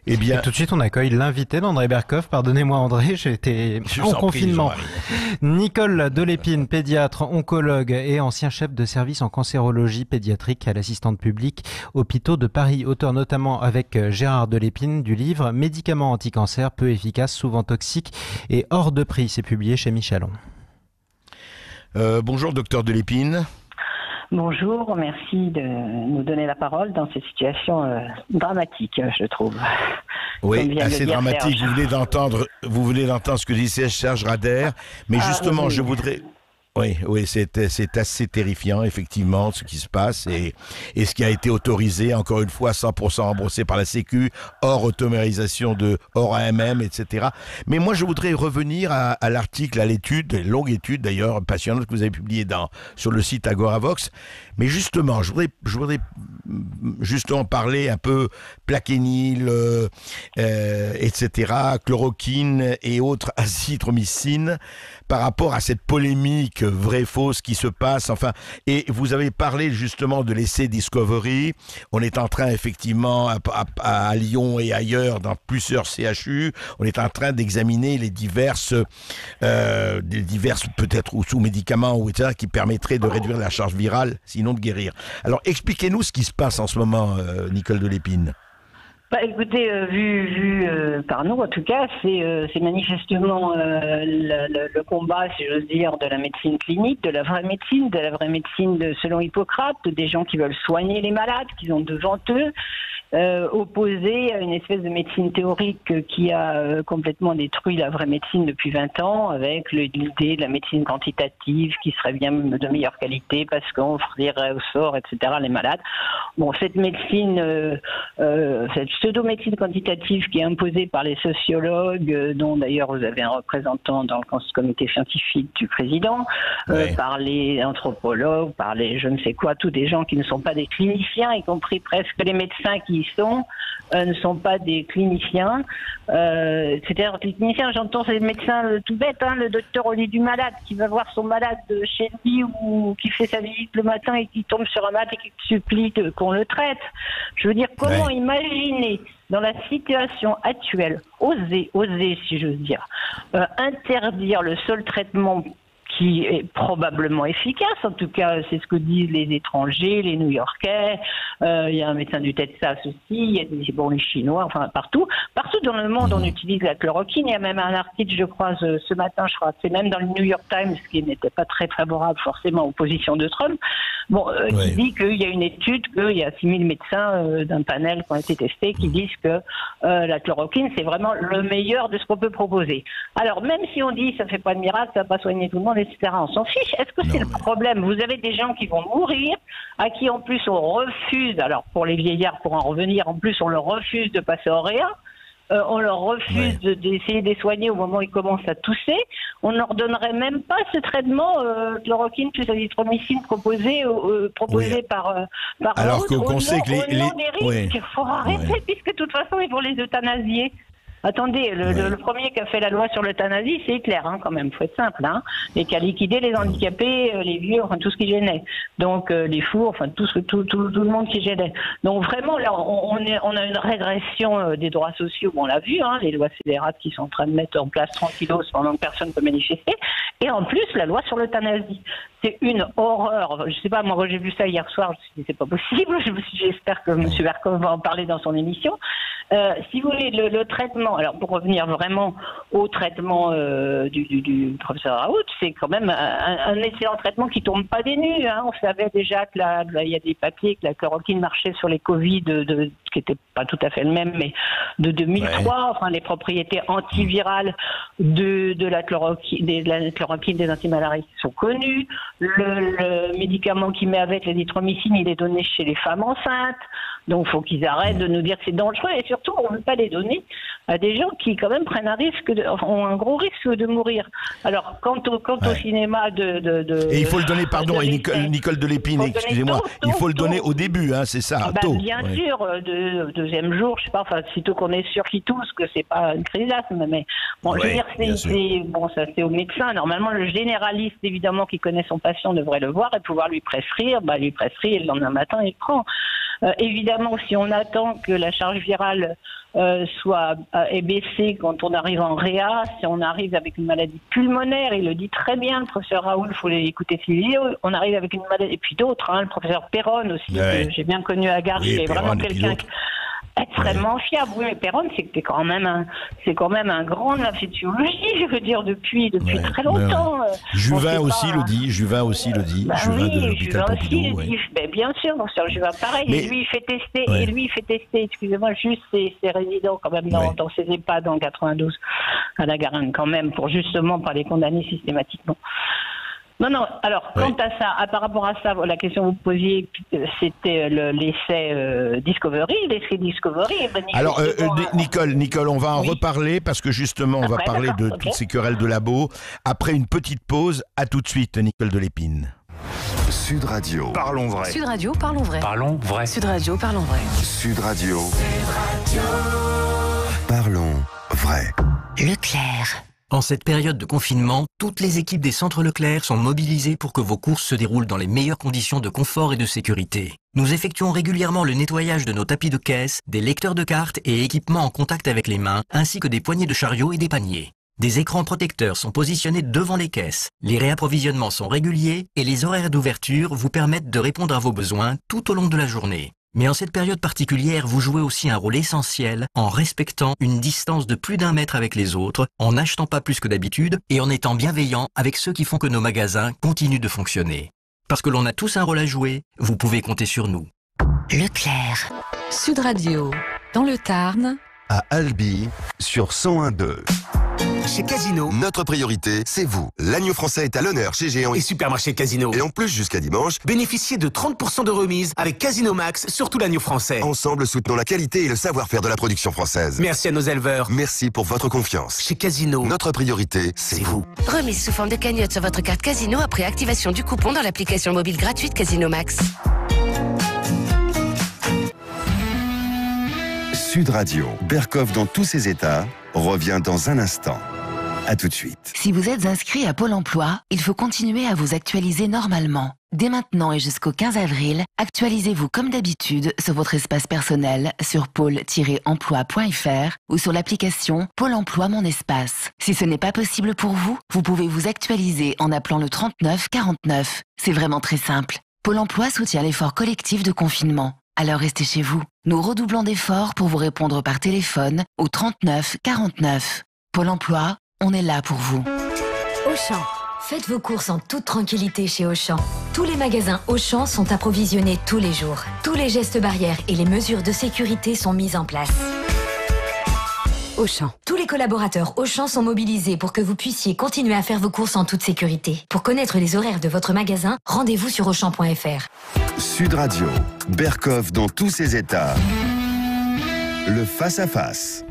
Eh bien, Et tout de suite, on accueille l'invité d'André Berkoff. Pardonnez-moi, André, j'étais en confinement. Nicole Delépine, pédiatre, oncologue et ancien chef de service en cancérologie pédiatrique à l'assistante publique Hôpitaux de Paris. Auteur notamment avec Gérard Delépine du livre Médicaments anti-cancer, peu efficaces, souvent toxiques et hors de prix. C'est publié chez Michelon. bonjour, docteur Delépine. Bonjour, merci de nous donner la parole dans cette situation dramatique, je trouve. Oui, assez dramatique. Vous venez d'entendre ce que disait Serge Rader, mais justement, oui. je voudrais... Oui, c'est assez terrifiant, effectivement, ce qui se passe et ce qui a été autorisé, encore une fois, 100% remboursé par la Sécu, hors autorisation hors AMM, etc. Mais moi, je voudrais revenir à l'article, à l'étude, longue étude d'ailleurs, passionnante, que vous avez publiée sur le site Agoravox. Mais justement, je voudrais justement parler un peu plaquenil, etc., chloroquine et autres azithromycine par rapport à cette polémique vraie-fausse qui se passe. Enfin, et vous avez parlé justement de l'essai Discovery. On est en train, effectivement, à Lyon et ailleurs, dans plusieurs CHU, on est en train d'examiner les diverses peut-être ou sous médicaments ou etc., qui permettraient de réduire la charge virale, sinon de guérir. Alors, expliquez-nous ce qui se passe en ce moment, Nicole Delépine. Bah, écoutez, vu par nous, en tout cas, c'est manifestement le combat, si j'ose dire, de la médecine clinique, de la vraie médecine, selon Hippocrate, des gens qui veulent soigner les malades, qu'ils ont devant eux, opposé à une espèce de médecine théorique qui a complètement détruit la vraie médecine depuis 20 ans, avec l'idée de la médecine quantitative qui serait bien de meilleure qualité parce qu'on frirait au sort, etc., les malades. Bon, cette médecine, cette pseudo-médecine quantitative qui est imposée par les sociologues, dont d'ailleurs vous avez un représentant dans le comité scientifique du président, par les anthropologues, par les je ne sais quoi, tous des gens qui ne sont pas des cliniciens, y compris presque les médecins qui y sont, ne sont pas des cliniciens. C'est-à-dire les cliniciens, j'entends, c'est le médecin tout bête, hein, le docteur au lit du malade, qui va voir son malade chez lui ou qui fait sa visite le matin et qui tombe sur un malade et qui supplie qu'on le traite. Je veux dire, comment imaginer dans la situation actuelle, oser si j'ose dire, interdire le seul traitement qui est probablement efficace, en tout cas c'est ce que disent les étrangers, les New-Yorkais, il y a un médecin du Texas aussi, il y a les Chinois, enfin partout dans le monde on utilise la chloroquine. Il y a même un article, je crois, ce matin, je crois, c'est même dans le New York Times, qui n'était pas très favorable forcément aux positions de Trump, qui dit qu'il y a une étude, qu'il y a 6000 médecins d'un panel qui ont été testés, qui disent que la chloroquine c'est vraiment le meilleur de ce qu'on peut proposer. Alors même si on dit ça fait pas de miracle, ça va pas soigner tout le monde, etc., on s'en fiche. Est-ce que c'est le problème? Vous avez des gens qui vont mourir, à qui en plus on refuse, alors pour les vieillards, pour en revenir, en plus on leur refuse de passer au réa. On leur refuse d'essayer de les soigner au moment où ils commencent à tousser. On ne leur donnerait même pas ce traitement chloroquine plus azithromycine proposé par alors qu'on sait que des risques. Il faut arrêter puisque de toute façon ils vont les euthanasier. Attendez, le premier qui a fait la loi sur l'euthanasie, c'est Hitler, hein, quand même, faut être simple, hein, et qui a liquidé les handicapés, les vieux, enfin tout ce qui gênait. Donc les fous, enfin tout le monde qui gênait. Donc vraiment là, on a une régression des droits sociaux, on l'a vu, hein, les lois scélérates qui sont en train de mettre en place tranquillos pendant que personne ne peut manifester, et en plus la loi sur l'euthanasie. C'est une horreur. Je sais pas, moi j'ai vu ça hier soir, je me suis dit c'est pas possible, j'espère que M. Berkoff va en parler dans son émission. Si vous voulez, le traitement, alors pour revenir vraiment au traitement du professeur Raoult, c'est quand même un excellent traitement qui tombe pas des nues. Hein. On savait déjà que il y a des papiers que la chloroquine marchait sur les Covid, qui n'était pas tout à fait le même, mais de 2003. Enfin, les propriétés antivirales de la chloroquine, des antimalariques sont connues. Le médicament qui met avec l'azithromycine, il est donné chez les femmes enceintes. Donc, il faut qu'ils arrêtent de nous dire que c'est dangereux. Et surtout, on ne veut pas les donner à des gens qui, quand même, prennent un risque, ont un gros risque de mourir. Alors, quant au cinéma Et il faut le donner, pardon, Nicole Delépine, excusez-moi, il faut le donner au début, hein, c'est ça, tôt. Bien sûr, deuxième jour, je sais pas, enfin, sitôt qu'on est sûr qu'ils toussent, que c'est pas une crise d'asthme, mais bon, je veux dire, ça c'est au médecin. Normalement, le généraliste, évidemment, qui connaît son patient, devrait le voir et pouvoir lui prescrire, et le lendemain matin, il prend. Évidemment, si on attend que la charge virale est baissée quand on arrive en réa, si on arrive avec une maladie pulmonaire, il le dit très bien, le professeur Raoul, il faut écouter ses vidéos, on arrive avec une maladie, et puis d'autres, le professeur Perron aussi, que j'ai bien connu à Garches, qui est vraiment quelqu'un extrêmement fiable. Oui, mais Perron, c'est quand même un grand de l'infectiologie, je veux dire, depuis très longtemps. Juvin aussi le dit. Juvin de l'hôpital Pompidou. Bien sûr, professeur Juvin, pareil. Mais... Et lui, il fait tester, excusez-moi, juste ses résidents quand même dans ses EHPAD en 92 à la Garenne quand même, pour justement pas les condamner systématiquement. Non. Alors, quant à ça, par rapport à ça, la question que vous posiez, c'était l'essai Discovery. Alors, Nicole, on va en reparler parce que justement, on va parler de toutes ces querelles de labo. Après une petite pause, à tout de suite, Nicole de l'Épine. Sud Radio. Parlons vrai. Sud Radio, parlons vrai. Parlons vrai. Sud Radio, parlons vrai. Sud Radio. Parlons vrai. Leclerc. En cette période de confinement, toutes les équipes des centres Leclerc sont mobilisées pour que vos courses se déroulent dans les meilleures conditions de confort et de sécurité. Nous effectuons régulièrement le nettoyage de nos tapis de caisse, des lecteurs de cartes et équipements en contact avec les mains, ainsi que des poignées de chariot et des paniers. Des écrans protecteurs sont positionnés devant les caisses. Les réapprovisionnements sont réguliers et les horaires d'ouverture vous permettent de répondre à vos besoins tout au long de la journée. Mais en cette période particulière, vous jouez aussi un rôle essentiel en respectant une distance de plus d'1 mètre avec les autres, en n'achetant pas plus que d'habitude et en étant bienveillant avec ceux qui font que nos magasins continuent de fonctionner. Parce que l'on a tous un rôle à jouer, vous pouvez compter sur nous. Leclerc. Sud Radio, dans le Tarn. À Albi, sur 101.2. Chez Casino, Notre priorité, c'est vous. L'agneau français est à l'honneur chez Géant et Supermarché Casino. Et en plus, jusqu'à dimanche, bénéficiez de 30% de remise avec Casino Max sur tout l'agneau français. Ensemble, soutenons la qualité et le savoir-faire de la production française. Merci à nos éleveurs. Merci pour votre confiance. Chez Casino, Notre priorité, c'est vous. Remise sous forme de cagnotte sur votre carte Casino après activation du coupon dans l'application mobile gratuite Casino Max. Sud Radio, Berkoff dans tous ses états, revient dans un instant. À tout de suite. Si vous êtes inscrit à Pôle emploi, il faut continuer à vous actualiser normalement. Dès maintenant et jusqu'au 15 avril, actualisez-vous comme d'habitude sur votre espace personnel sur pôle-emploi.fr ou sur l'application Pôle emploi Mon Espace. Si ce n'est pas possible pour vous, vous pouvez vous actualiser en appelant le 39 49. C'est vraiment très simple. Pôle emploi soutient l'effort collectif de confinement. Alors restez chez vous. Nous redoublons d'efforts pour vous répondre par téléphone au 39 49. Pôle emploi, on est là pour vous. Auchan. Faites vos courses en toute tranquillité chez Auchan. Tous les magasins Auchan sont approvisionnés tous les jours. Tous les gestes barrières et les mesures de sécurité sont mis en place. Auchan. Tous les collaborateurs Auchan sont mobilisés pour que vous puissiez continuer à faire vos courses en toute sécurité. Pour connaître les horaires de votre magasin, rendez-vous sur Auchan.fr. Sud Radio, Berkoff dans tous ses états. Le face-à-face.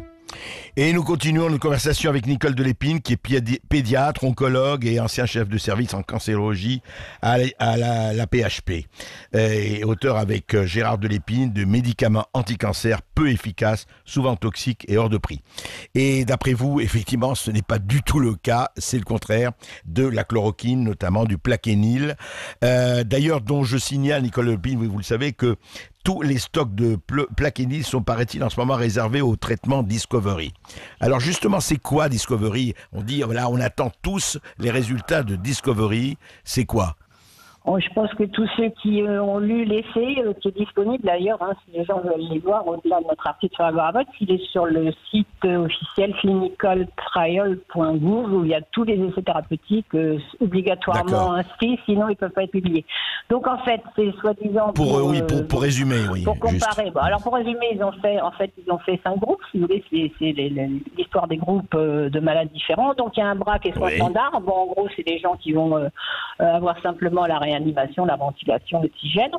Et nous continuons notre conversation avec Nicole de l'Épine, qui est pédiatre, oncologue et ancien chef de service en cancérologie à la PHP. Et auteur avec Gérard de l'Épine de médicaments anti-cancer peu efficaces, souvent toxiques et hors de prix. Et d'après vous, effectivement, ce n'est pas du tout le cas, c'est le contraire de la chloroquine, notamment du Plaquenil. D'ailleurs, dont je signale, Nicole de l'Épine, vous le savez, que tous les stocks de Plaquenil sont, paraît-il, en ce moment réservés au traitement Discovery. Alors justement, c'est quoi Discovery ? On dit, voilà, on attend tous les résultats de Discovery. C'est quoi ? Je pense que tous ceux qui ont lu l'essai, qui est disponible d'ailleurs, si les gens veulent les voir, au-delà de notre article sur la Barbotte, il est sur le site officiel clinicaltrial.gouv où il y a tous les essais thérapeutiques obligatoirement inscrits, sinon ils ne peuvent pas être publiés. Donc en fait, c'est soi-disant pour résumer, oui. Pour comparer. Bon, alors pour résumer, ils ont fait 5 groupes, si vous voulez, c'est l'histoire des groupes de malades différents. Donc il y a un bras qui est soins standard. Bon, en gros, c'est des gens qui vont avoir simplement la réanimation, la ventilation, l'oxygène.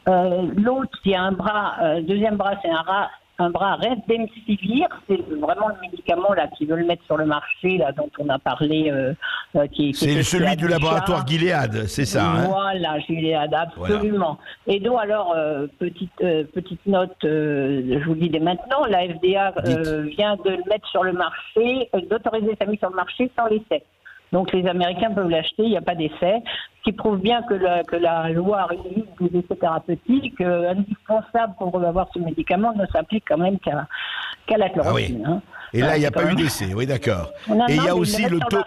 L'autre, il y a un bras, deuxième bras, c'est un bras Remdesivir, c'est vraiment le médicament là qui veut le mettre sur le marché, là dont on a parlé. C'est celui du laboratoire Gilead, c'est ça. Voilà, Gilead, absolument. Voilà. Et donc alors, petite note, je vous le dis dès maintenant, la FDA vient de le mettre sur le marché, d'autoriser sa mise sur le marché sans l'essai. Donc les Américains peuvent l'acheter, il n'y a pas d'essai, ce qui prouve bien que la loi réunit des essais thérapeutiques indispensables pour avoir ce médicament ne s'applique quand même qu'à la chloroquine. Ah oui. Et là, il n'y a pas eu d'essai, oui, d'accord. Et il y a aussi le taux.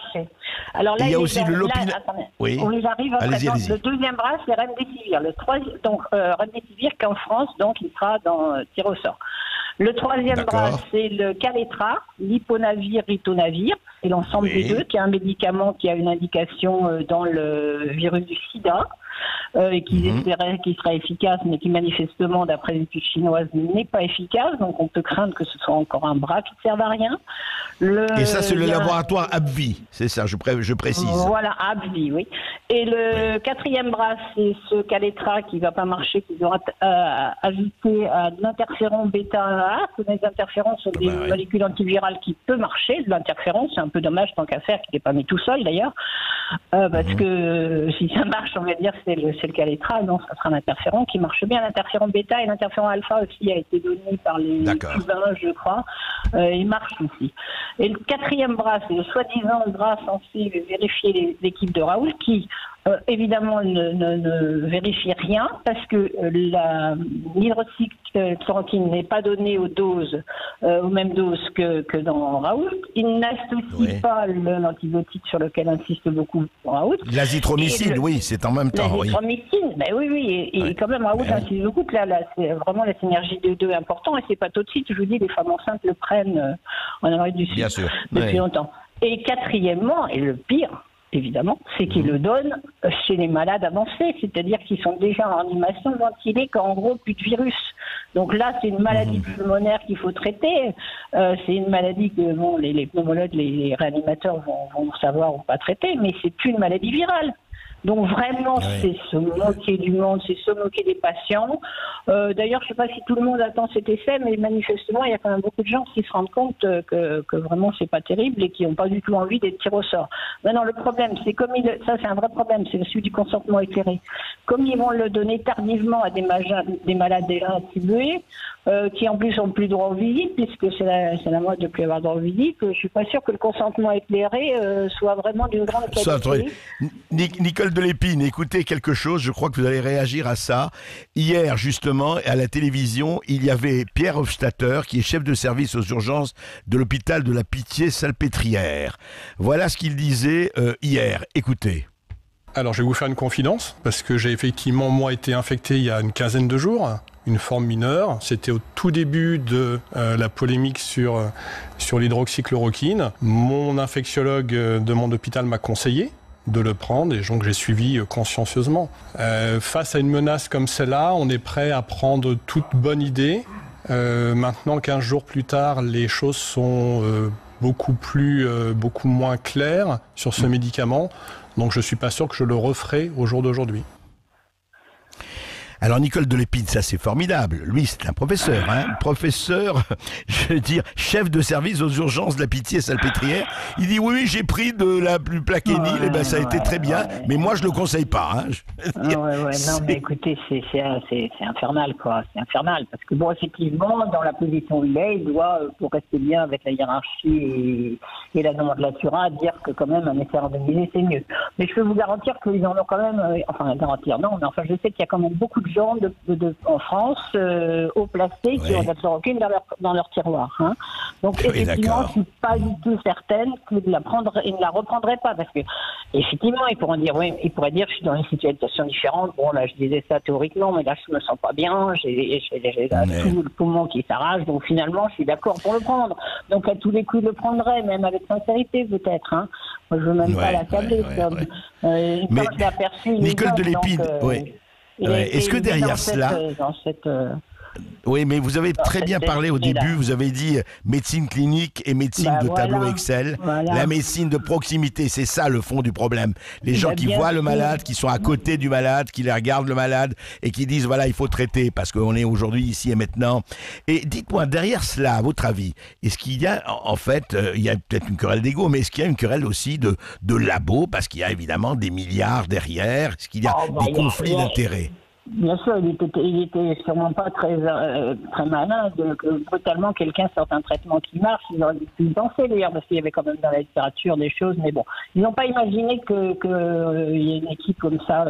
Alors là, il y a aussi le lopinavir. Oui. On y arrive après. Le deuxième bras, c'est Remdesivir. Le troisième, donc Remdesivir qu'en France, donc il sera tiré au sort. Le troisième bras, c'est le Kaletra, l'Hyponavir, Ritonavir. C'est l'ensemble des deux, qui est un médicament qui a une indication dans le virus du sida. Et qu'ils espéraient qu'il serait efficace, mais qui manifestement, d'après les études chinoises, n'est pas efficace. Donc on peut craindre que ce soit encore un bras qui ne serve à rien. Et ça, c'est le laboratoire AbbVie, c'est ça, je précise. Voilà, AbbVie, oui. Et le quatrième bras, c'est ce Kaletra qui ne va pas marcher, qui doit ajouter à de l'interféron bêta-A. Les interférons sont des molécules antivirales qui peuvent marcher. De l'interféron, c'est un peu dommage tant qu'à faire qu'il n'ait pas mis tout seul d'ailleurs. Parce que si ça marche, on va dire c'est le Kaletra, non, ça sera un interféron qui marche bien. L'interféron bêta et l'interféron alpha aussi a été donné par les Cubains, je crois. Il marche aussi. Et le quatrième bras, c'est le soi-disant bras censé vérifier l'équipe de Raoult qui, évidemment, ne vérifie rien parce que l'hydroxychloroquine n'est pas donnée aux mêmes doses que dans Raoult. Il n'associe pas l'antibiotique sur lequel insiste beaucoup Raoult. L'azithromycine, oui, c'est en même temps. L'azithromycine, ben oui. Et quand même, Raoult insiste beaucoup que là, c'est vraiment la synergie des deux important. Et c'est pas tout de suite, je vous dis, les femmes enceintes le prennent en Amérique du Sud. Bien sûr. Depuis longtemps. Et quatrièmement, et le pire, évidemment, c'est qu'ils le donnent chez les malades avancés, c'est-à-dire qu'ils sont déjà en animation ventilée, qu'en gros, plus de virus. Donc là, c'est une maladie pulmonaire qu'il faut traiter. C'est une maladie que les pneumologues, les réanimateurs vont savoir ou pas traiter, mais c'est plus une maladie virale. Donc vraiment, c'est se moquer du monde, c'est se moquer des patients. D'ailleurs, je ne sais pas si tout le monde attend cet essai, mais manifestement, il y a quand même beaucoup de gens qui se rendent compte que vraiment, c'est pas terrible et qui n'ont pas du tout envie d'être tirés au sort. Maintenant, le problème, c'est ça, c'est un vrai problème, c'est celui du consentement éclairé. Comme ils vont le donner tardivement à des malades déjà attribués, qui en plus ont plus droit aux visites, puisque c'est la mode de plus avoir droit aux visites, je suis pas sûr que le consentement éclairé soit vraiment d'une grande qualité. Nicole Delépine, écoutez quelque chose, je crois que vous allez réagir à ça. Hier, justement, à la télévision, il y avait Pierre Hofstatter, qui est chef de service aux urgences de l'hôpital de la Pitié-Salpêtrière. Voilà ce qu'il disait hier. Écoutez. Alors, je vais vous faire une confidence, parce que j'ai effectivement, moi, été infecté il y a une quinzaine de jours, une forme mineure. C'était au tout début de la polémique sur l'hydroxychloroquine. Mon infectiologue de mon hôpital m'a conseillé de le prendre et donc j'ai suivi consciencieusement. Face à une menace comme celle-là, on est prêt à prendre toute bonne idée. Maintenant, 15 jours plus tard, les choses sont beaucoup moins claires sur ce médicament. Donc je ne suis pas sûr que je le referai au jour d'aujourd'hui. Alors Nicole Delépine, ça c'est formidable. Lui, c'est un professeur, professeur, je veux dire, chef de service aux urgences de la Pitié-Salpêtrière. Il dit oui, j'ai pris de la plaquenil, et ben ça a été très bien, mais moi je le conseille pas. Non, mais écoutez, c'est infernal, quoi. C'est infernal, parce que bon, effectivement, dans la position où il est, il doit, pour rester bien avec la hiérarchie et la nomenclature, dire que quand même un essai randomisé, c'est mieux. Mais je peux vous garantir qu'ils en ont quand même, je sais qu'il y a quand même beaucoup de gens en France haut placés qui ont de la chloroquine dans leur tiroir. Donc effectivement, je suis pas du tout certaine qu'ils ne la reprendraient pas, parce que effectivement, ils pourraient dire je suis dans une situation différente. Bon là, je disais ça théoriquement, mais là je me sens pas bien, j'ai tout le poumon qui s'arrache, donc finalement je suis d'accord pour le prendre. Donc à tous les coups, je le prendrais, même avec sincérité peut-être. Moi je veux même pas l'accabler. Mais Nicole Delépine, est-ce que derrière cela... Oui, mais vous avez très bien parlé au début, vous avez dit médecine clinique et médecine de tableau Excel. La médecine de proximité, c'est ça le fond du problème. Les gens qui voient le malade, qui sont à côté du malade, qui les regardent le malade et qui disent voilà, il faut traiter parce qu'on est aujourd'hui ici et maintenant. Et dites-moi, derrière cela, à votre avis, est-ce qu'il y a, en fait, il y a peut-être une querelle d'ego, mais est-ce qu'il y a une querelle aussi de labo, parce qu'il y a évidemment des milliards derrière, est-ce qu'il y a des conflits d'intérêts? Bien sûr, il était sûrement pas très malin que brutalement quelqu'un sorte un traitement qui marche. Ils auraient pu y penser d'ailleurs, parce qu'il y avait quand même dans la littérature des choses, mais bon, ils n'ont pas imaginé qu'il y ait une équipe comme ça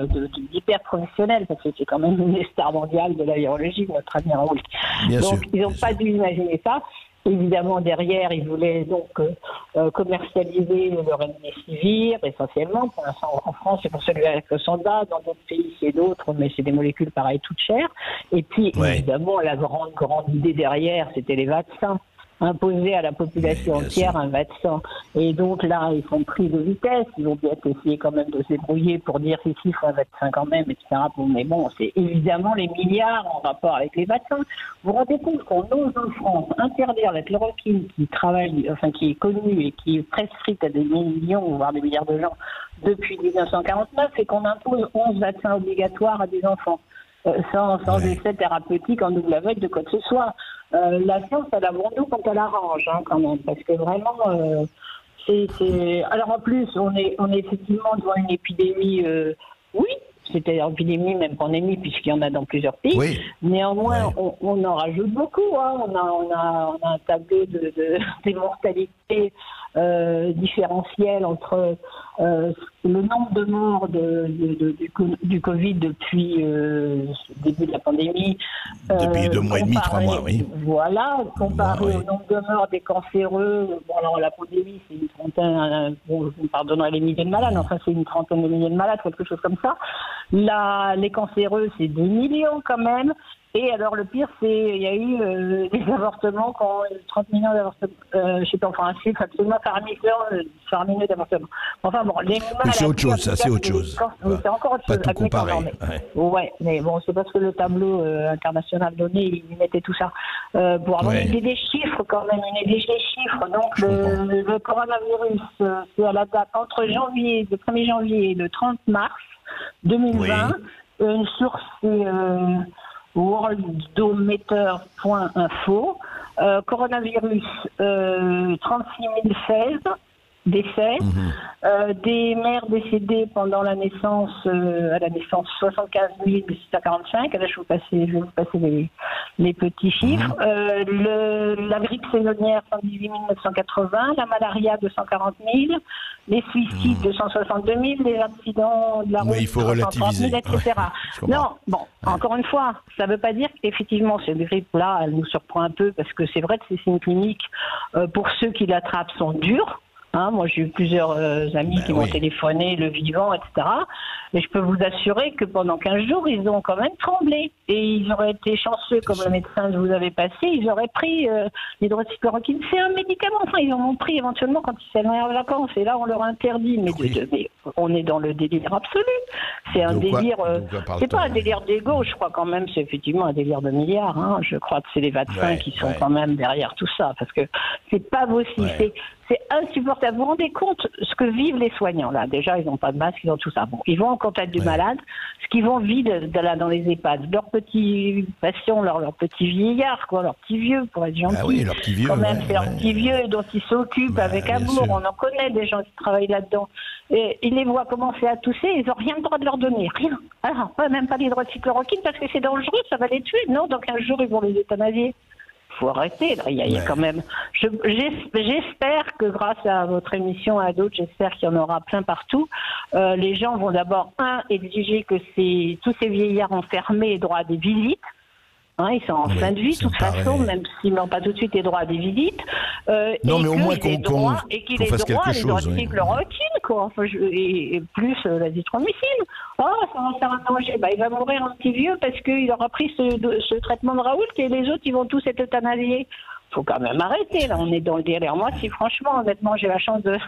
d'hyper professionnelle, parce que c'est quand même une star mondiale de la virologie, notre ami Raoult. Donc ils n'ont pas dû imaginer ça. Évidemment, derrière, ils voulaient donc commercialiser le remdesivir, essentiellement. Pour l'instant, en France, c'est pour celui avec le Sonda. Dans d'autres pays, c'est d'autres, mais c'est des molécules pareilles, toutes chères. Et puis, évidemment, la grande idée derrière, c'était les vaccins. Imposer à la population entière un vaccin. Et donc là, ils sont pris de vitesse. Ils ont bien essayé quand même de se débrouiller pour dire si il faut un vaccin quand même, etc. Mais bon, c'est évidemment les milliards en rapport avec les vaccins. Vous vous rendez compte qu'on ose en France interdire la chloroquine qui est connue et qui est prescrite à des millions, voire des milliards de gens depuis 1949, et qu'on impose 11 vaccins obligatoires à des enfants. Sans essai thérapeutique en double aveugle de quoi que ce soit. La science, elle a bon dos quand elle arrange, quand même, parce que vraiment, Alors en plus, on est effectivement devant une épidémie, c'était une épidémie, même pandémie, puisqu'il y en a dans plusieurs pays. Oui. Néanmoins, on en rajoute beaucoup. On a un tableau des mortalités différentielles entre le nombre de morts du Covid depuis le début de la pandémie. Depuis 2 mois et demi, 3 mois, oui. Voilà, comparé au nombre de morts des cancéreux. Bon, alors la pandémie, c'est une trentaine, vous me pardonnerez les milliers de malades, enfin c'est une trentaine de milliers de malades, quelque chose comme ça. Là, les cancéreux, c'est 2 millions quand même. Et alors le pire, il y a eu des avortements, 30 millions d'avortements, je sais pas, enfin un chiffre absolument faramineux d'avortements. Enfin bon, les maladies... C'est autre chose, ça, c'est autre chose. C'est encore autre chose. Pas tout comparer. Ouais, mais bon, c'est parce que le tableau international donné, il mettait tout ça. Pour avoir une idée des chiffres quand même, une idée des chiffres. Donc le coronavirus, c'est à la date entre le 1er janvier et le 30 mars 2020. Une source, c'est... worldometer.info, coronavirus 36 016 décès, des mères décédées pendant la naissance, à la naissance 75 645, là je vais vous passer les petits chiffres, la grippe saisonnière 118 980, la malaria 240 000, les suicides 262 000, les accidents de la route 330 000, etc. Non, bon, encore une fois, ça ne veut pas dire qu'effectivement cette grippe-là, elle nous surprend un peu, parce que c'est vrai que ces signes cliniques, pour ceux qui l'attrapent, sont durs. Moi, j'ai eu plusieurs amis qui m'ont téléphoné, le vivant, etc. Mais je peux vous assurer que pendant 15 jours, ils ont quand même tremblé. Et ils auraient été chanceux, comme le médecin que vous avez passé, ils auraient pris l'hydroxychloroquine. C'est un médicament. Enfin, ils en ont pris éventuellement quand ils s'étaient en vacances. Et là, on leur interdit. Mais on est dans le délire absolu. C'est un délire... c'est pas un délire d'égo, je crois quand même. C'est effectivement un délire de milliards. Je crois que c'est les vaccins qui sont quand même derrière tout ça. Parce que c'est pas possible. C'est insupportable. Vous vous rendez compte ce que vivent les soignants là? Déjà, ils n'ont pas de masque, ils ont tout ça. Bon, ils vont en contact du malade, ce qu'ils vont vivre dans les EHPAD. Leurs petits patients, leurs petits vieillards, leurs petits vieux, pour être gentils. Ah oui, leurs petits vieux. Quand même, c'est leurs petits vieux dont ils s'occupent avec amour. On en connaît des gens qui travaillent là-dedans. Et ils les voient commencer à tousser, ils n'ont rien le droit de leur donner. Rien. Alors, même pas l'hydroxychloroquine parce que c'est dangereux, ça va les tuer. Non, dans 15 jours, ils vont les euthanasier. Faut arrêter, là. Il y a quand même... J'espère que grâce à votre émission et à d'autres, j'espère qu'il y en aura plein partout, les gens vont d'abord, exiger que tous ces vieillards enfermés aient droit à des visites. Ils sont en fin de vie, de toute façon, même s'ils n'ont pas tout de suite les droits à des visites. Non, mais au moins qu'on fasse quelque chose. Chloroquine, et plus l'azithromycine. Ça va faire un danger. Il va mourir un petit vieux parce qu'il aura pris ce traitement de Raoult et les autres, ils vont tous être euthanasiés. Faut quand même arrêter, là, on est dans le délire. Moi, si franchement, honnêtement, j'ai la chance de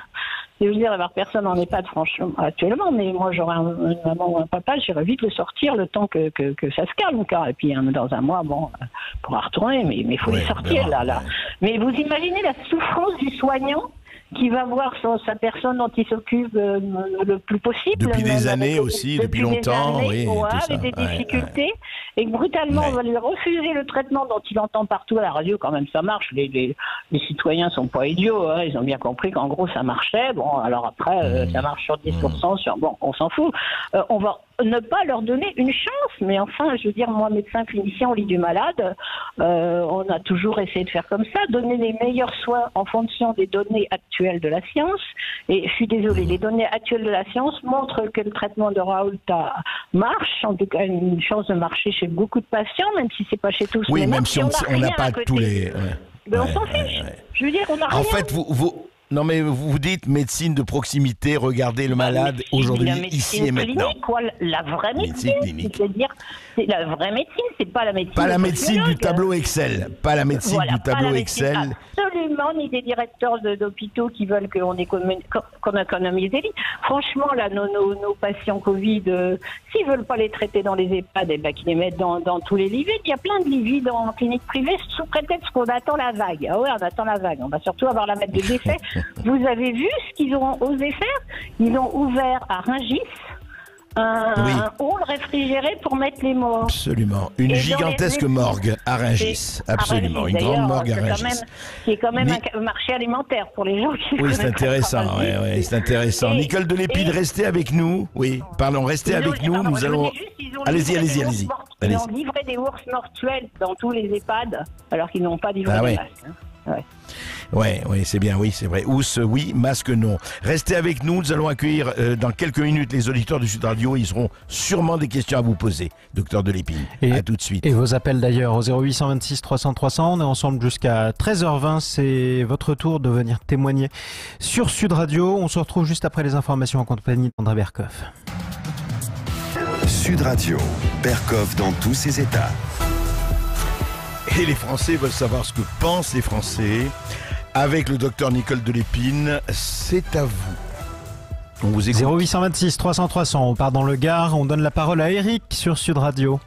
vous dire, avoir personne en EHPAD, franchement, actuellement, mais moi, j'aurais une maman ou un papa, j'irais vite le sortir le temps que ça se calme, car, et puis, dans un mois, bon, on pourra retourner, mais il faut les sortir, là. Mais vous imaginez la souffrance du soignant qui va voir sa personne dont il s'occupe le plus possible. Depuis des années aussi, depuis longtemps. Avec des difficultés. Et brutalement, on va lui refuser le traitement dont il entend partout à la radio. Quand même, ça marche. Les citoyens sont pas idiots. Ils ont bien compris qu'en gros, ça marchait. Bon, alors après, ça marche sur 10%. Bon, on s'en fout. On va ne pas leur donner une chance. Mais enfin, je veux dire, moi, médecin clinicien au lit du malade, on a toujours essayé de faire comme ça, donner les meilleurs soins en fonction des données actuelles de la science. Et je suis désolée, les données actuelles de la science montrent que le traitement de Raoult marche, en tout cas une chance de marcher chez beaucoup de patients, même si c'est pas chez tous. Oui, même si on n'a pas tous les... Mais on s'en fiche. Je veux dire, on n'a rien. En fait, non, mais vous dites médecine de proximité, regardez le malade aujourd'hui, ici et maintenant. Quoi, la vraie médecine, c'est-à-dire, c'est la vraie médecine, c'est pas la médécine. Pas la médecine du tableau Excel. Pas la médecine du tableau Excel. Absolument, ni des directeurs d'hôpitaux qui veulent qu'on économise des lits. Franchement, là, nos patients Covid, s'ils veulent pas les traiter dans les EHPAD, eh ben, qu'ils les mettent dans tous les lits vides. Il y a plein de lits vides en clinique privée sous prétexte qu'on attend la vague. Ah ouais, on attend la vague. On va surtout avoir la mettre de décès. Vous avez vu ce qu'ils ont osé faire? Ils ont ouvert à Rungis un hall réfrigéré pour mettre les morts. Absolument. Une gigantesque morgue à Rungis. Absolument. Une grande morgue à Rungis. Qui est quand même un marché alimentaire pour les gens qui... Oui, c'est intéressant. C'est intéressant. Nicole de Lépine, restez avec nous. Oui, pardon, restez avec nous. Nous allons... Allez-y. Ils ont livré des ours mortuels dans tous les EHPAD, alors qu'ils n'ont pas livré de masques. Oui, c'est bien, oui, c'est vrai. Ous, oui, masque, non. Restez avec nous, nous allons accueillir dans quelques minutes les auditeurs de Sud Radio. Ils auront sûrement des questions à vous poser, docteur de Lépine. À tout de suite. Et vos appels d'ailleurs au 0826 300 300. On est ensemble jusqu'à 13h20. C'est votre tour de venir témoigner sur Sud Radio. On se retrouve juste après les informations en compagnie d'André Berkoff. Sud Radio, Berkoff dans tous ses états. Et les Français veulent savoir ce que pensent les Français. Avec le docteur Nicole de Lépine, c'est à vous. On vous écoute. 0826 300 300. On part dans le Gard. On donne la parole à Eric sur Sud Radio.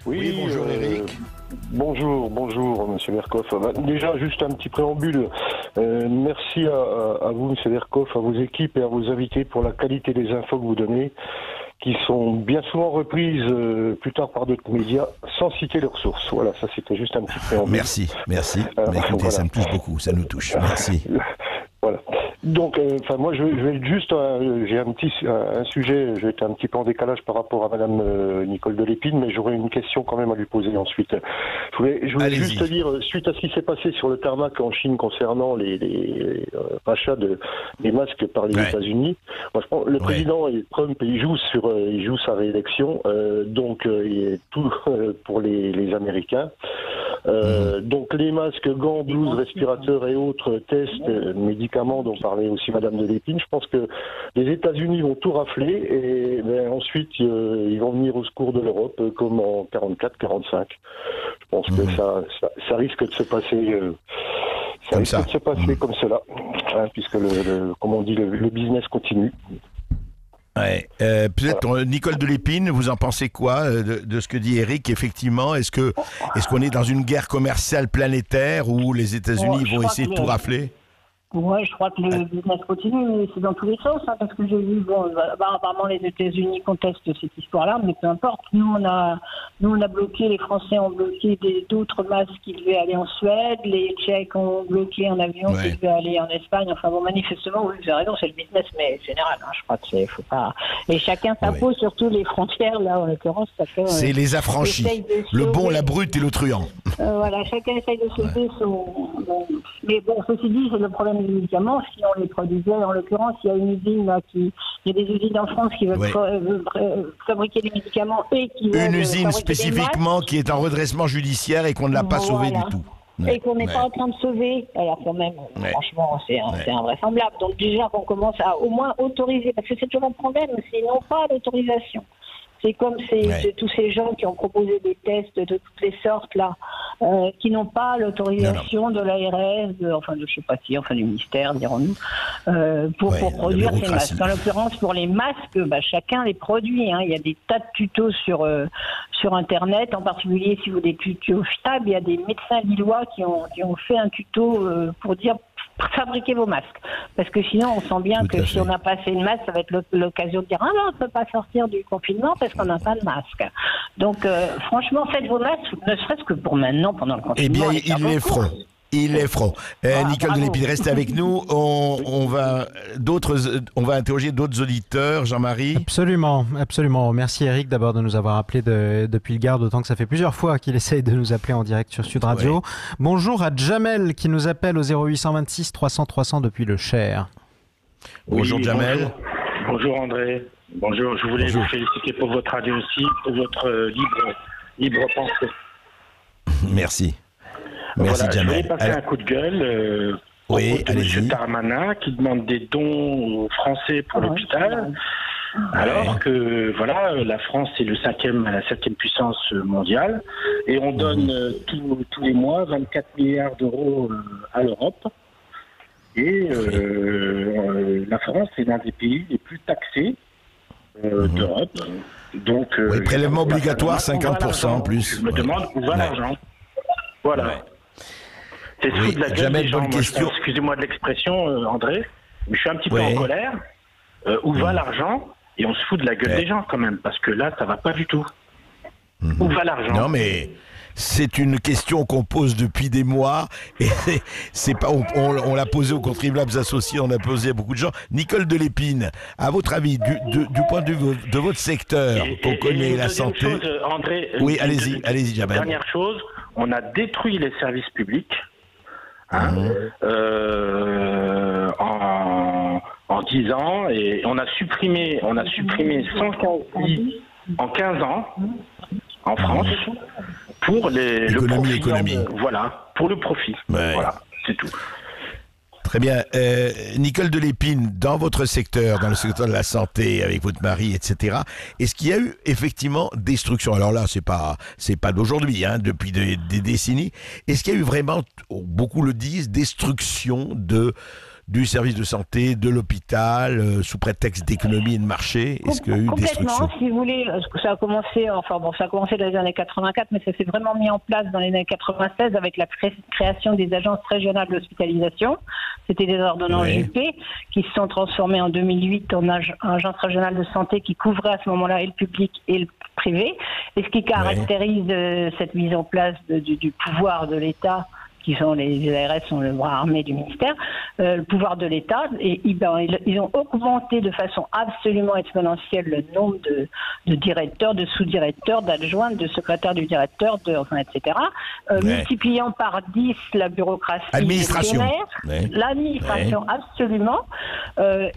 Oui, bonjour Eric. Bonjour, monsieur Berkoff. Déjà, juste un petit préambule. Merci à vous, monsieur Berkoff, à vos équipes et à vos invités pour la qualité des infos que vous donnez, qui sont bien souvent reprises plus tard par d'autres médias, sans citer leurs sources. Voilà, ça c'était juste un petit préambule. Merci. Écoutez, voilà. Ça me touche beaucoup, ça nous touche. Merci. Voilà. Donc, moi, je vais juste, j'ai un sujet, je vais être un petit peu en décalage par rapport à Madame Nicole de Lépine, mais j'aurais une question quand même à lui poser ensuite. Je voulais juste dire, suite à ce qui s'est passé sur le tarmac en Chine concernant les rachats des masques par les États-Unis, moi, je pense, le président Trump, il joue sa réélection, donc tout pour les Américains. Donc les masques, gants, blouses, respirateurs et autres tests, médicaments dont parlait aussi Madame de Lépine, je pense que les États-Unis vont tout rafler et ensuite ils vont venir au secours de l'Europe comme en 44-45. Je pense que ça risque de se passer comme cela, hein, puisque comme on dit, le business continue. Peut-être Nicole de Lépine, vous en pensez quoi de ce que dit Eric? Effectivement, est-ce qu'on est dans une guerre commerciale planétaire où les États-Unis vont essayer de tout rafler? Ouais, je crois que le business continue, mais c'est dans tous les sens, hein, parce que j'ai vu, apparemment les États-Unis contestent cette histoire-là, mais peu importe. Nous on a bloqué, les Français ont bloqué d'autres masques qui devaient aller en Suède, les Tchèques ont bloqué un avion qui devait aller en Espagne. Enfin bon, manifestement, oui, vous avez raison, c'est le business, mais général, hein, je crois que faut pas. Et chacun s'impose, surtout les frontières, là, en l'occurrence, c'est les affranchis, le bon, la brute et le truand. Voilà, chacun essaye de sauver son. Mais bon, ceci dit, c'est le problème des médicaments. Si on les produisait, en l'occurrence, il y a une usine là il y a des usines en France qui veulent fabriquer des médicaments et qui veulent. Une usine spécifiquement qui est en redressement judiciaire et qu'on ne l'a pas sauvée du tout. Et qu'on n'est pas en train de sauver. Alors quand même, franchement, c'est invraisemblable. Donc déjà qu'on commence à au moins autoriser, parce que c'est toujours un problème, c'est non pas l'autorisation. C'est comme tous ces gens qui ont proposé des tests de toutes les sortes là, qui n'ont pas l'autorisation de l'ARS, du ministère, dirons-nous, pour produire ces masques. En l'occurrence, pour les masques, chacun les produit. Hein. Il y a des tas de tutos sur Internet, en particulier si vous voulez des tutos fiables. Il y a des médecins lillois qui ont fait un tuto pour dire fabriquez vos masques. Parce que sinon, on sent bien que si on n'a pas assez de masques, ça va être l'occasion de dire non, on ne peut pas sortir du confinement parce qu'on n'a pas de masque. Donc, franchement, faites vos masques, ne serait-ce que pour maintenant, pendant le confinement. Eh bien, ils les feront. Il est franc. Nicole de Lépine, restez avec nous. On va interroger d'autres auditeurs. Jean-Marie. Absolument. Merci Eric d'abord de nous avoir appelé depuis le Gard, d'autant que ça fait plusieurs fois qu'il essaye de nous appeler en direct sur Sud Radio. Ouais. Bonjour à Jamel qui nous appelle au 0826 300 300 depuis le Cher. Bonjour Jamel. Bonjour André. Bonjour. Je voulais vous féliciter pour votre radio aussi, pour votre libre pensée. Merci. Merci voilà, Jamel. Je voulais passer un coup de gueule pour M. Darmanin qui demande des dons aux Français pour l'hôpital, alors que voilà, la France est la cinquième puissance mondiale et on donne tous les mois 24 milliards d'euros à l'Europe et la France est l'un des pays les plus taxés d'Europe. Donc, prélèvement obligatoire 50% en plus. Je me demande où va l'argent. Voilà. Ouais. C'est sous de la gueule des gens. Excusez-moi de l'expression, André, mais je suis un petit peu en colère. Où va l'argent? Et on se fout de la gueule des gens quand même, parce que là, ça va pas du tout. Où va l'argent? Non, mais c'est une question qu'on pose depuis des mois, et c'est pas, on l'a posée aux contribuables associés, on l'a posé à beaucoup de gens. Nicole de Lépine, à votre avis, du point de vue de votre secteur, qu'on connaît la santé... Chose, André, oui, allez-y, Jamel. Dernière chose, on a détruit les services publics en 10 ans, et on a supprimé 115 lits en 15 ans en France pour le profit. Voilà, pour le profit. Ouais. Voilà, c'est tout. Très bien. Nicole de Lépine, dans votre secteur, dans le secteur de la santé, avec votre mari, etc., est-ce qu'il y a eu effectivement destruction? Alors là, c'est pas d'aujourd'hui, depuis des décennies. Est-ce qu'il y a eu vraiment, beaucoup le disent, destruction du service de santé, de l'hôpital, sous prétexte d'économie et de marché? Est-ce qu'il y a eu destruction? Complètement, si vous voulez, ça a commencé dans les années 84, mais ça s'est vraiment mis en place dans les années 96 avec la création des agences régionales d'hospitalisation. C'était des ordonnances Juppé qui se sont transformées en 2008 en agences régionales de santé qui couvraient à ce moment-là et le public et le privé. Et ce qui caractérise cette mise en place du pouvoir de l'État, qui sont les ARS, sont le bras armé du ministère, le pouvoir de l'État, et ils ont augmenté de façon absolument exponentielle le nombre de directeurs, de sous-directeurs, d'adjoints, de secrétaires du directeur, etc. Multipliant par 10 la bureaucratie, l'administration, absolument,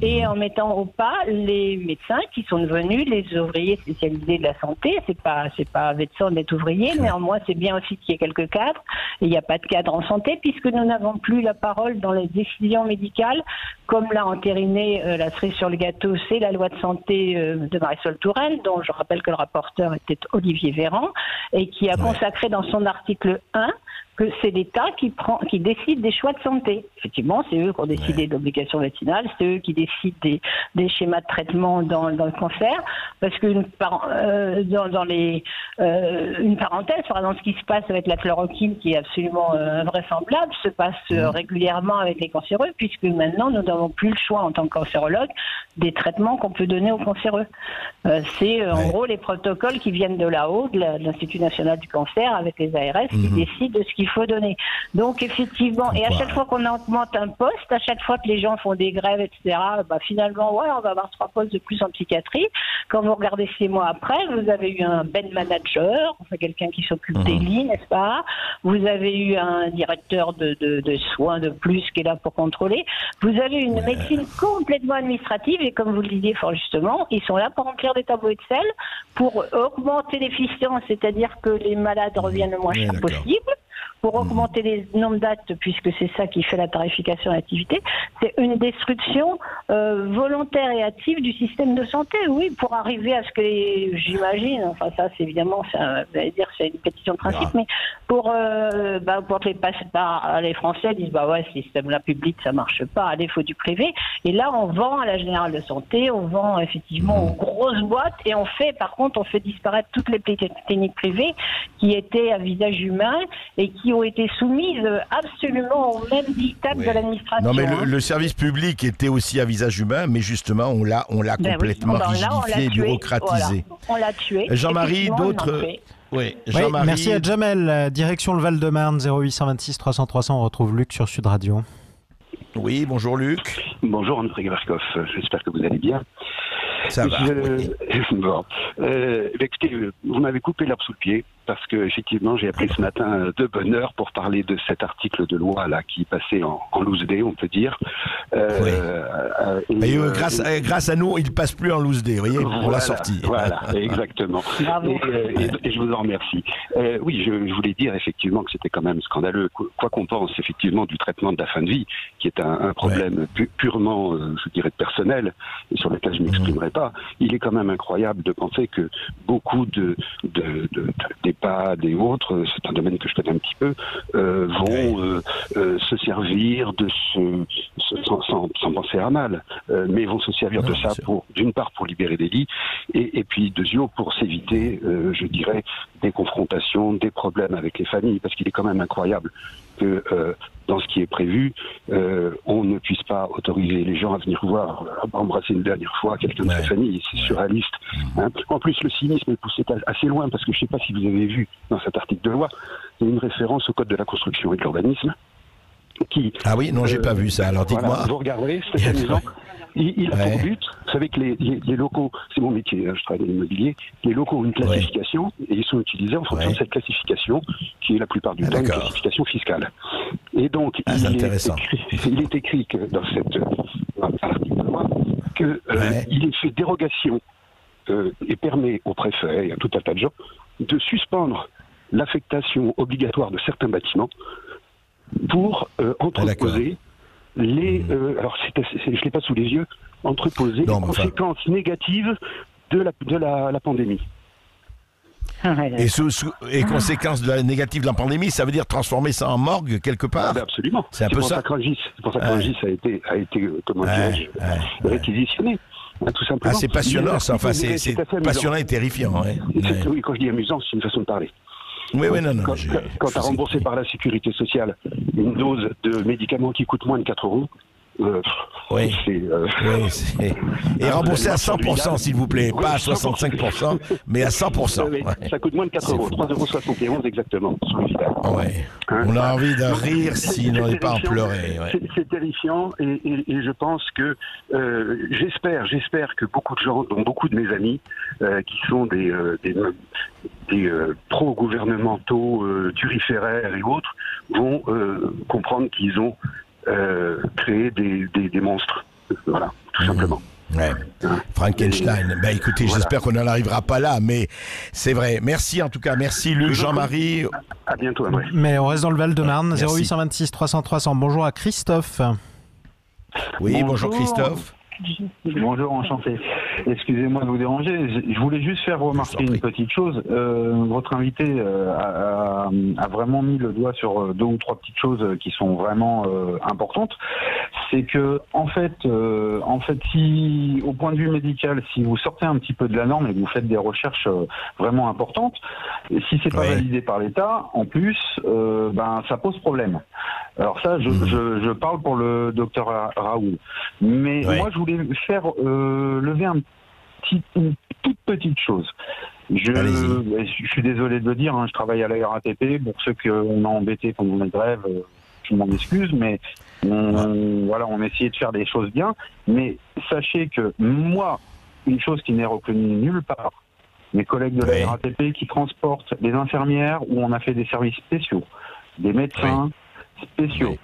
et en mettant au pas les médecins qui sont devenus les ouvriers spécialisés de la santé. C'est pas vexant d'être ouvrier, néanmoins c'est bien aussi qu'il y ait quelques cadres, et il n'y a pas de cadre en santé, puisque nous n'avons plus la parole dans les décisions médicales, comme l'a entériné la cerise sur le gâteau, c'est la loi de santé de Marisol Touraine, dont je rappelle que le rapporteur était Olivier Véran, et qui a consacré dans son article 1 que c'est l'État qui décide des choix de santé. Effectivement, c'est eux qui ont décidé d'obligations vaccinales, c'est eux qui décident des schémas de traitement dans le cancer, parce qu'une parenthèse, par exemple, ce qui se passe avec la chloroquine, qui est absolument invraisemblable, se passe régulièrement avec les cancéreux, puisque maintenant, nous n'avons plus le choix, en tant que cancérologue, des traitements qu'on peut donner aux cancéreux. C'est en gros les protocoles qui viennent de là-haut, de l'Institut national du cancer, avec les ARS, qui décident de ce qu'il faut donner. Donc effectivement, et à chaque fois qu'on augmente un poste, à chaque fois que les gens font des grèves, etc., finalement, on va avoir 3 postes de plus en psychiatrie. Quand vous regardez 6 mois après, vous avez eu un manager, quelqu'un qui s'occupe des lits, n'est-ce pas? Vous avez eu un directeur de soins de plus qui est là pour contrôler. Vous avez une médecine complètement administrative, et comme vous le disiez fort justement, ils sont là pour remplir des tableaux Excel, pour augmenter l'efficience, c'est-à-dire que les malades reviennent le moins cher possible, pour augmenter les nombres d'actes, puisque c'est ça qui fait la tarification de l'activité. C'est une destruction volontaire et active du système de santé, oui, pour arriver à ce que, j'imagine, enfin ça c'est évidemment, c'est une pétition de principe, mais pour les passer par les Français disent ce système-là public ça marche pas, allez, faut du privé. Et là on vend à la Générale de Santé, on vend effectivement aux grosses boîtes, et on fait disparaître toutes les cliniques privées qui étaient à visage humain et qui ont été soumises absolument au même dictat de l'administration. Non, mais le service public était aussi à visage humain, mais justement, on l'a complètement rigidifié et bureaucratisé. Voilà, on l'a tué. Jean-Marie, d'autres... Oui, Jean-Marie. Merci à Jamel. Direction le Val-de-Marne, 0826 300 300. On retrouve Luc sur Sud Radio. Oui, bonjour Luc. Bonjour André Gavarkov, j'espère que vous allez bien. Ça va. Bon. Écoutez, vous m'avez coupé l'herbe sous le pied parce que effectivement j'ai appris ce matin de bonne heure pour parler de cet article de loi là qui passait en loose day, on peut dire. Grâce à nous, il passe plus en loose day, vous voyez, on l'a sorti. Voilà, exactement. Et je vous en remercie. Oui, je voulais dire effectivement que c'était quand même scandaleux, quoi qu'on pense effectivement du traitement de la fin de vie, qui est un problème purement, je dirais, personnel, et sur lequel je m'exprimerai pas. Il est quand même incroyable de penser que beaucoup d'EHPAD et autres, c'est un domaine que je connais un petit peu, vont se servir de sans penser à mal, mais vont se servir de ça d'une part pour libérer des lits et puis deuxièmement pour s'éviter, je dirais, des confrontations, des problèmes avec les familles, parce qu'il est quand même incroyable que dans ce qui est prévu, on ne puisse pas autoriser les gens à venir voir, embrasser une dernière fois quelqu'un de sa famille. C'est surréaliste. Hein. En plus, le cynisme est poussé assez loin, parce que je ne sais pas si vous avez vu dans cet article de loi, il y a une référence au Code de la construction et de l'urbanisme. Ah oui, non, j'ai pas vu ça, alors dites-moi. Voilà, vous regarderez, c'est amusant. Il a pour but, vous savez que les locaux, c'est mon métier, hein, je travaille dans l'immobilier, les locaux ont une classification et ils sont utilisés en fonction de cette classification qui est la plupart du temps une classification fiscale. Et donc, il est écrit que dans l'article de loi qu'il est fait dérogation et permet au préfet et à tout un tas de gens de suspendre l'affectation obligatoire de certains bâtiments pour entreposer alors je ne l'ai pas sous les yeux, entreposer les conséquences négatives de la pandémie. Et conséquences négatives de la pandémie, ça veut dire transformer ça en morgue quelque part. Absolument. C'est un peu ça. C'est pour ça que Rungis a été comment dirais-je, réquisitionné. Tout simplement. Ah, c'est passionnant, ça. Enfin, c'est passionnant et terrifiant. Oui, quand je dis amusant, c'est une façon de parler. Oui, non. Quand tu as remboursé par la sécurité sociale une dose de médicaments qui coûte moins de 4 euros, et remboursé à 100%, s'il vous plaît, pas à 65%, mais à 100%. Ça coûte moins de 4 euros, 3,71 € exactement. On a envie de rire s'il n'en est pas en pleurer. C'est terrifiant et je pense que j'espère que beaucoup de gens, dont beaucoup de mes amis, qui sont des pro-gouvernementaux turiféraires et autres, vont comprendre qu'ils ont créé des monstres. Voilà, tout simplement. Frankenstein. Écoutez, j'espère qu'on n'en arrivera pas là, mais c'est vrai. Merci en tout cas. Merci Luc, Jean-Marie. À bientôt, André. Mais on reste dans le Val-de-Marne, 0826 300 300. Bonjour à Christophe. Oui, bonjour Christophe. Bonjour, enchanté. Excusez-moi de vous déranger. Je voulais juste faire remarquer une petite chose. Votre invité a vraiment mis le doigt sur 2 ou 3 petites choses qui sont vraiment importantes. C'est que en fait, si au point de vue médical, si vous sortez un petit peu de la norme et que vous faites des recherches vraiment importantes, si c'est pas validé par l'État, en plus, ça pose problème. Alors ça, je parle pour le docteur Raoul. Mais moi, je voulais faire lever une toute petite chose. Je suis désolé de le dire, je travaille à la RATP. Pour ceux qu'on a embêtés pendant les grèves, je m'en excuse, mais on essayait de faire des choses bien. Mais sachez que moi, une chose qui n'est reconnue nulle part, mes collègues de la RATP qui transportent des infirmières où on a fait des services spéciaux, des médecins spéciaux,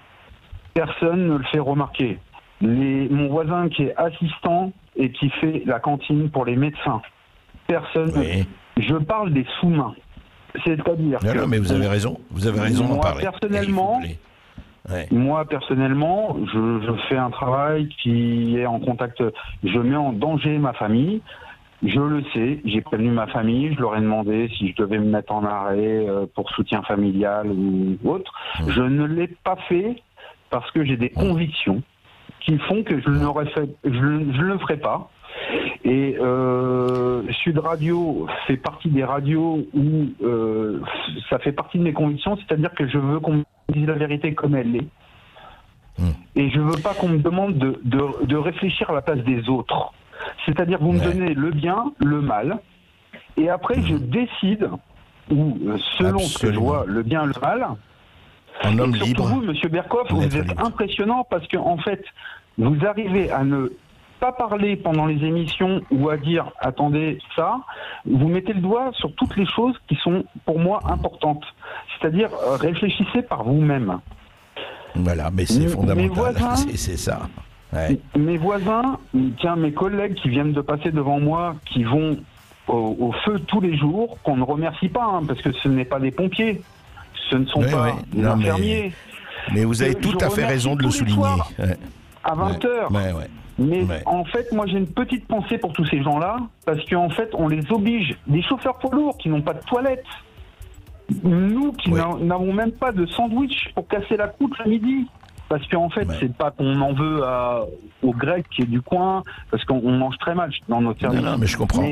personne ne le fait remarquer. Mon voisin qui est assistant et qui fait la cantine pour les médecins, personne. Je parle des sous-mains. C'est-à-dire non, mais vous avez raison d'en parler. Moi, personnellement, je fais un travail qui est en contact. Je mets en danger ma famille. Je le sais, j'ai prévenu ma famille, je leur ai demandé si je devais me mettre en arrêt pour soutien familial ou autre. Je ne l'ai pas fait parce que j'ai des convictions qui font que je ne le ferai pas. Et Sud Radio fait partie des radios où ça fait partie de mes convictions, c'est-à-dire que je veux qu'on me dise la vérité comme elle est. Et je veux pas qu'on me demande de réfléchir à la place des autres. C'est-à-dire vous me donnez le bien, le mal, et après je décide où, selon ce que je vois, le bien, le mal. Un homme surtout libre. Vous, Monsieur Berkoff, vous êtes impressionnant parce que en fait, vous arrivez à ne pas parler pendant les émissions ou à dire attendez ça, vous mettez le doigt sur toutes les choses qui sont pour moi importantes. C'est-à-dire réfléchissez par vous-même. Voilà, mais c'est fondamental, c'est ça. Ouais. Mes voisins, tiens, mes collègues qui viennent de passer devant moi, qui vont au feu tous les jours, qu'on ne remercie pas, hein, parce que ce n'est pas des pompiers, ce ne sont pas des infirmiers. Mais vous avez tout à fait raison de le souligner. À 20h. Mais en fait, moi j'ai une petite pensée pour tous ces gens-là, parce qu'en fait, on les oblige, des chauffeurs poids lourds qui n'ont pas de toilettes, nous qui n'avons même pas de sandwich pour casser la croûte le midi. Parce qu'en fait, c'est pas qu'on en veut aux Grecs qui est du coin, parce qu'on mange très mal dans notre service. Non, mais je comprends.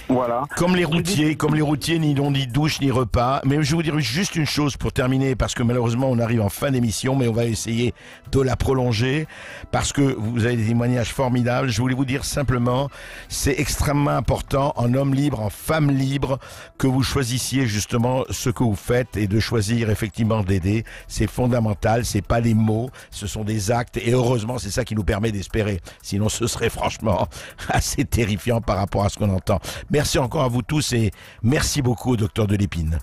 Voilà. Comme les routiers, ni n'ont ni douche ni repas. Mais je vais vous dire juste une chose pour terminer, parce que malheureusement on arrive en fin d'émission, mais on va essayer de la prolonger, parce que vous avez des témoignages formidables. Je voulais vous dire simplement, c'est extrêmement important, en homme libre, en femme libre, que vous choisissiez justement ce que vous faites et de choisir effectivement d'aider. C'est fondamental, c'est pas des mots, ce sont des actes, et heureusement c'est ça qui nous permet d'espérer. Sinon ce serait franchement assez terrifiant par rapport à ce qu'on entend. Merci encore à vous tous et merci beaucoup, docteur de Lépine.